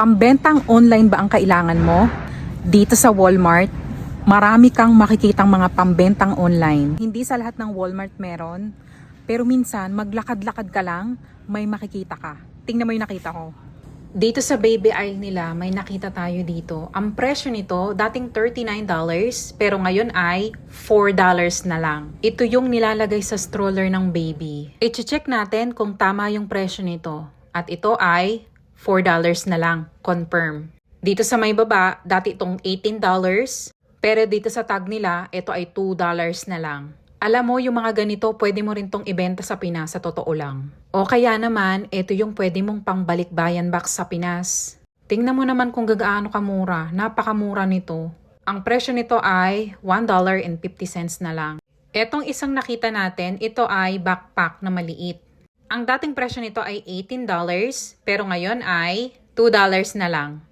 Pambentang online ba ang kailangan mo? Dito sa Walmart, marami kang makikitang mga pambentang online. Hindi sa lahat ng Walmart meron, pero minsan maglakad-lakad ka lang, may makikita ka. Tingnan mo yung nakita ko. Dito sa baby aisle nila, may nakita tayo dito. Ang presyo nito, dating $39, pero ngayon ay $4 na lang. Ito yung nilalagay sa stroller ng baby. I-check natin kung tama yung presyo nito. At ito ay $4 na lang. Confirm. Dito sa may baba, dati itong $18, pero dito sa tag nila, ito ay $2 na lang. Alam mo, yung mga ganito, pwede mo rin tong ibenta sa Pinas sa totoo lang. O kaya naman, ito yung pwede mong pangbalikbayan box sa Pinas. Tingnan mo naman kung gagaano kamura. Napakamura nito. Ang presyo nito ay $1.50 na lang. Etong isang nakita natin, ito ay backpack na maliit. Ang dating presyo nito ay $18, pero ngayon ay $2 na lang.